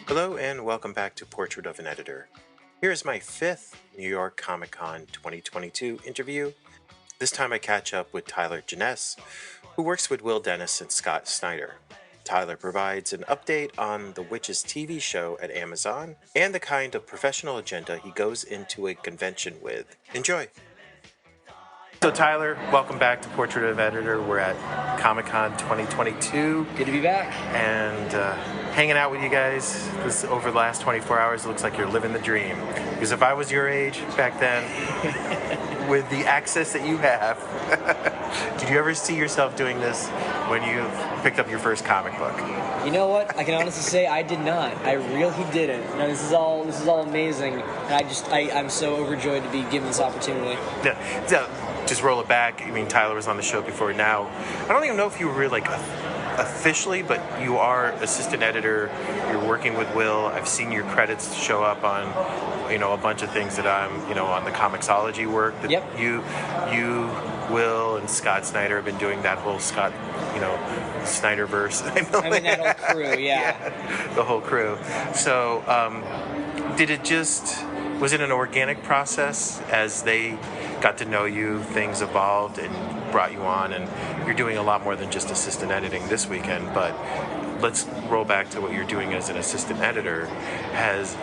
Hello and welcome back to Portrait of an Editor. Here's my 5th New York Comic Con 2022 interview. This time I catch up with Tyler Janess, who works with Will Dennis and Scott Snyder. Tyler provides an update on The Witches TV show at Amazon and the kind of professional agenda he goes into a convention with. Enjoy! So Tyler, welcome back to Portrait of Editor. We're at Comic-Con 2022. Good to be back. And hanging out with you guys over the last 24 hours, it looks like you're living the dream. Because if I was your age back then, with the access that you have, did you ever see yourself doing this when you picked up your first comic book? You know what? I can honestly say I did not. I really didn't. No, this is all amazing, and I'm so overjoyed to be given this opportunity. Yeah. So, just roll it back. I mean, Tyler was on the show before. Now, I don't even know if you were really officially, but you are assistant editor. You're working with Will. I've seen your credits show up on, a bunch of things that I'm, on the Comixology work that Yep. you, Will, and Scott Snyder have been doing that whole Scott, Snyderverse. I mean that whole crew, yeah. The whole crew. So, was it an organic process as they got to know you, things evolved and brought you on, and you're doing a lot more than just assistant editing this weekend, but let's roll back to what you're doing as an assistant editor. Has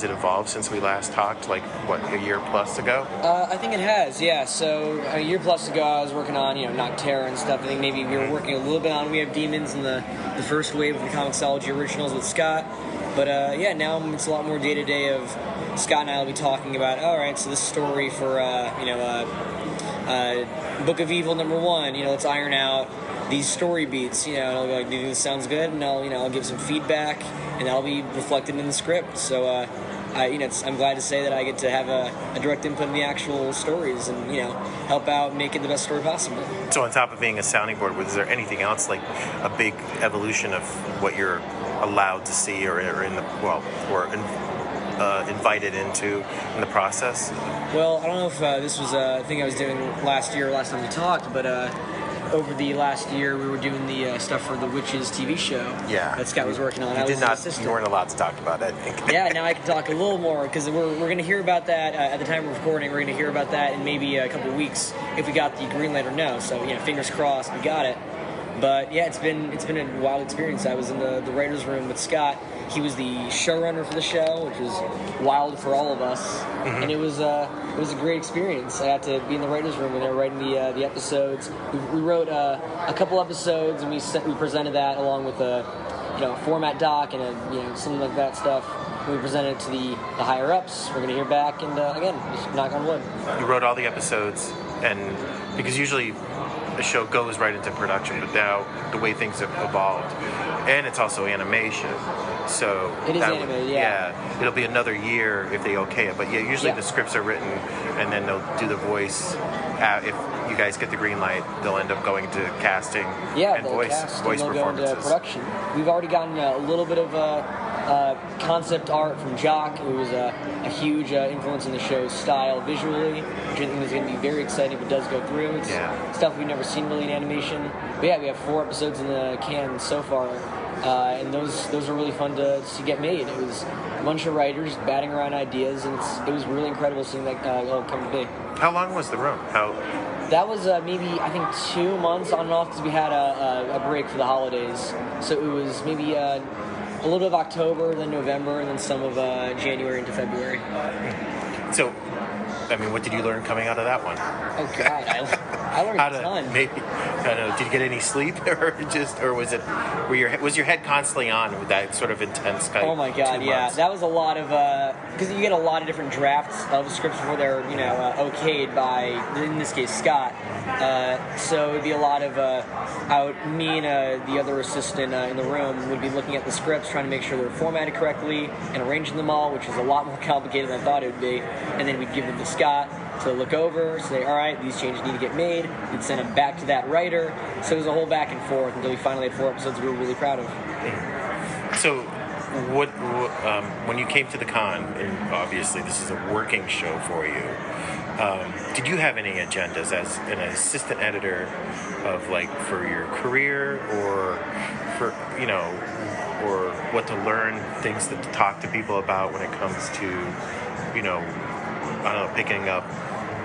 it evolved since we last talked, a year plus ago? I think it has, yeah. So a year plus ago I was working on, Nocterra and stuff. I think maybe we were working a little bit on We Have Demons and the first wave of the Comixology originals with Scott. But now it's a lot more day-to-day of Scott and I will be talking about, all right, so this story for, Book of Evil #1, let's iron out these story beats, and I'll be like, dude, this sounds good, and I'll give some feedback, and that'll be reflected in the script. So, I'm glad to say that I get to have a direct input in the actual stories and, help out make it the best story possible. So on top of being a sounding board, was there anything else, like a big evolution of what you're allowed to see or invited into in the process? Well, I don't know if this was a thing I was doing last time we talked, but over the last year we were doing the stuff for the Witches TV show. Yeah. That Scott was working on. You weren't allowed to talk about it, I think. Yeah, now I can talk a little more because we're going to hear about that at the time of recording. We're going to hear about that in maybe a couple of weeks if we got the green light or no. So fingers crossed we got it. But yeah, it's been a wild experience. I was in the writers' room with Scott. He was the showrunner for the show, which was wild for all of us, and it was a great experience. I got to be in the writers' room when they were writing the episodes. We wrote a couple episodes, and we presented that along with a format doc and something like that stuff. We presented it to the higher ups. We're gonna hear back, and again, just knock on wood. You wrote all the episodes, and because usually the show goes right into production, but now the way things have evolved, and it's also animation, so it is animated. Yeah, it'll be another year if they okay it. But yeah, usually the scripts are written, and then they'll do the voice. If you guys get the green light, they'll end up going to casting and voice performances. Into production. We've already gotten a little bit of concept art from Jock, who was a huge influence in the show's style visually, which I think is going to be very exciting if it does go through. It's stuff we've never seen really in animation. But yeah, we have 4 episodes in the can so far, and those are really fun to get made. It was a bunch of writers batting around ideas, and it was really incredible seeing that all come to be. How long was the room? That was maybe, I think, 2 months on and off because we had a break for the holidays. So it was maybe a little bit of October, then November, and then some of January into February. So, I mean, what did you learn coming out of that one? Oh God, I learned a ton. Maybe, I don't know. Did you get any sleep, or was your head constantly on with that sort of intense kind of? Oh my God, 2 yeah, months? that was a lot of because you get a lot of different drafts of scripts before they're okayed by, in this case, Scott. So it'd be a lot of me and the other assistant in the room would be looking at the scripts, trying to make sure they're formatted correctly and arranging them all, which is a lot more complicated than I thought it would be. And then we'd give them to Scott to look over, say, all right, these changes need to get made. We'd send them back to that writer. So it was a whole back and forth until we finally had 4 episodes we were really proud of. So when you came to the con, and obviously this is a working show for you, did you have any agendas as an assistant editor of like for your career or for or what to learn, things to talk to people about when it comes to I don't know, picking up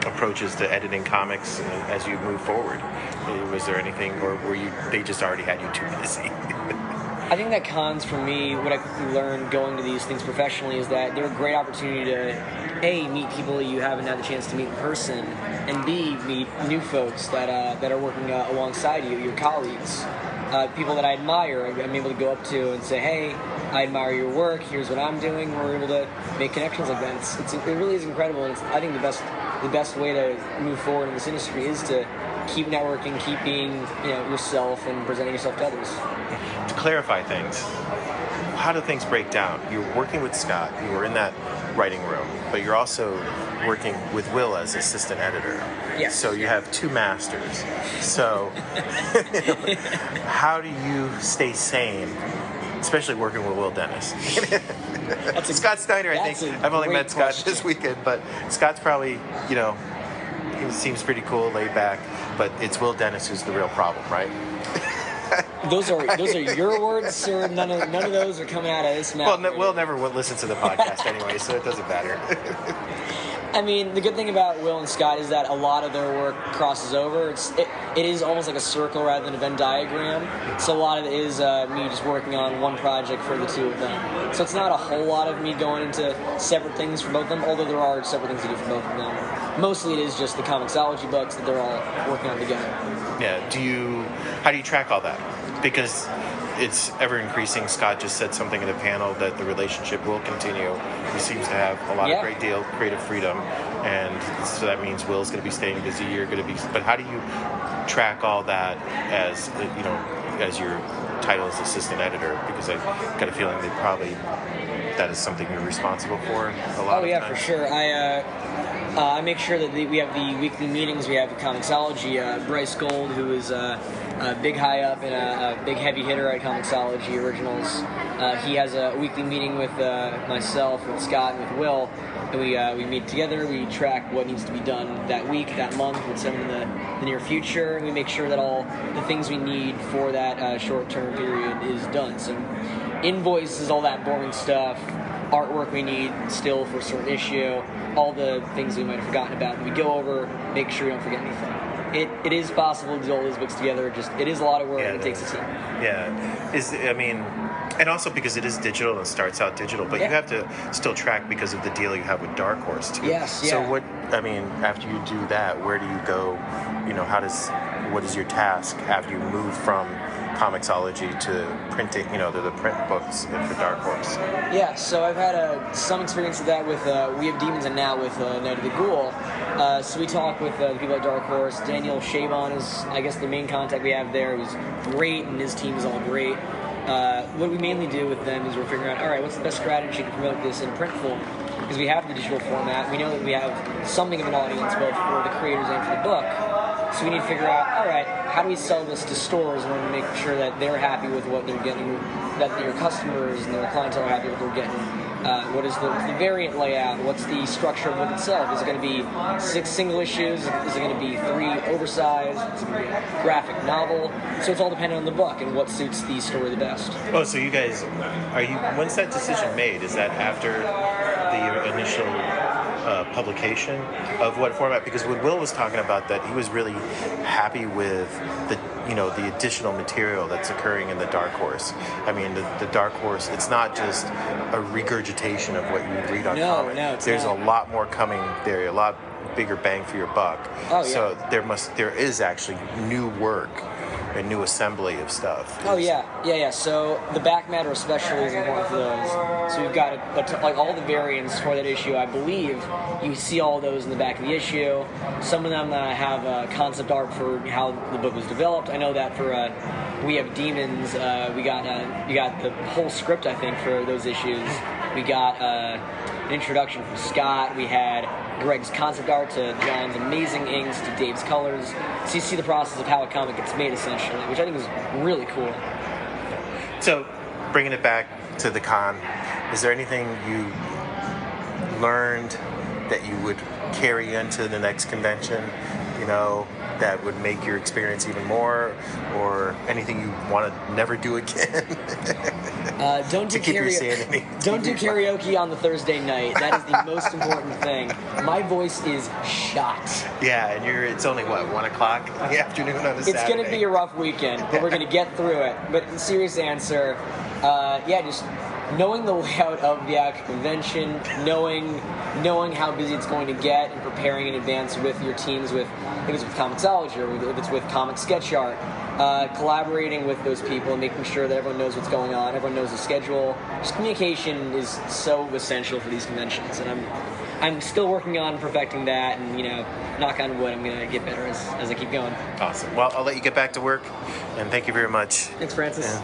approaches to editing comics as you move forward? Was there anything, or they just already had you too busy? I think that cons for me, what I quickly learned going to these things professionally is that they're a great opportunity to A, meet people that you haven't had the chance to meet in person, and B, meet new folks that are working alongside you, your colleagues. People that I admire, I'm able to go up to and say, hey, I admire your work, here's what I'm doing. We're able to make connections like that. It really is incredible, and I think the best way to move forward in this industry is to keep networking, keep being yourself and presenting yourself to others. To clarify things, how do things break down? You're working with Scott, you were in that writing room, but you're also working with Will as assistant editor. Yes. So you have two masters. So how do you stay sane, especially working with Will Dennis? Scott Snyder, I think. I've only met Scott this weekend, but Scott's probably, he seems pretty cool, laid back, but it's Will Dennis who's the real problem, right? Those are your words, sir. None of those are coming out of this mouth. Well, Will never listen to the podcast anyway, so it doesn't matter. I mean, the good thing about Will and Scott is that a lot of their work crosses over. It is almost like a circle rather than a Venn diagram. So a lot of it is me just working on one project for the two of them. So it's not a whole lot of me going into separate things for both of them, although there are separate things to do for both of them. Mostly it is just the comiXology books that they're all working on together. Yeah. How do you track all that? Because it's ever increasing. Scott just said something in the panel that the relationship will continue. He seems to have a lot of great deal creative freedom, and so that means Will's going to be staying busy. You're going to be. But how do you track all that as as your title as assistant editor? Because I've got a feeling that is something you're responsible for a lot. Oh yeah, for sure. I make sure that we have the weekly meetings. We have the comiXology. Bryce Gold, who is a big high up and a big heavy hitter at comiXology Originals. He has a weekly meeting with myself, with Scott, and with Will, and we meet together. We track what needs to be done that week, that month, what's coming in the near future, and we make sure that all the things we need for that short-term period is done. So invoices, all that boring stuff, artwork we need still for a certain issue, all the things we might have forgotten about. We go over, make sure we don't forget anything. It is possible to do all these books together. It is a lot of work. It takes a team. Yeah, and also because it is digital and starts out digital, but you have to still track because of the deal you have with Dark Horse too. Yes. Yeah. So after you do that, where do you go? What is your task after you move from comiXology to printing, to the print books for Dark Horse? Yeah, so I've had some experience with that with We Have Demons and now with Night of the Ghoul. So we talk with the people at Dark Horse. Daniel Chabon is, I guess, the main contact we have there. He's great, and his team is all great. What we mainly do with them is we're figuring out, all right, what's the best strategy to promote this in print form? Because we have the digital format. We know that we have something of an audience both for the creators and for the book. So we need to figure out, all right, how do we sell this to stores in order to make sure that they're happy with what they're getting, that their customers and their clientele are happy with what they're getting? What is the variant layout? What's the structure of the book itself? Is it going to be 6 single issues? Is it going to be 3 oversized? Is it going to be a graphic novel? So it's all dependent on the book and what suits the story the best. Oh, so you guys, when's that decision made? Is that after the initial publication of what format? Because when Will was talking about that, he was really happy with the additional material that's occurring in the Dark Horse. I mean, the Dark Horse, it's not just a regurgitation of what you would read on comic. No, it's There's not. A lot more coming there, a lot bigger bang for your buck. Oh, yeah. So there is actually new work, a new assembly of stuff. Oh yeah. So the back matter especially is important for those. So we've got like all the variants for that issue. I believe you see all those in the back of the issue. Some of them have concept art for how the book was developed. I know that for We Have Demons, we got the whole script I think for those issues. We got an introduction from Scott. We had Greg's concept art to John's amazing inks to Dave's colors. So you see the process of how a comic gets made, essentially, which I think is really cool. So, bringing it back, to the con. Is there anything you learned that you would carry into the next convention, that would make your experience even more, or anything you want to never do again? Don't do to keep your sanity. Don't do karaoke on the Thursday night. That is the most important thing. My voice is shot. Yeah, and it's only 1 o'clock in the afternoon on a Saturday. It's going to be a rough weekend, but we're going to get through it. But the serious answer, just knowing the layout of the actual convention, knowing how busy it's going to get, and preparing in advance with your teams, if it's with Comixology or if it's with Comic Sketch Art, collaborating with those people and making sure that everyone knows what's going on, everyone knows the schedule. Just communication is so essential for these conventions, and I'm still working on perfecting that, and knock on wood, I'm going to get better as I keep going. Awesome. Well, I'll let you get back to work, and thank you very much. Thanks, Francis.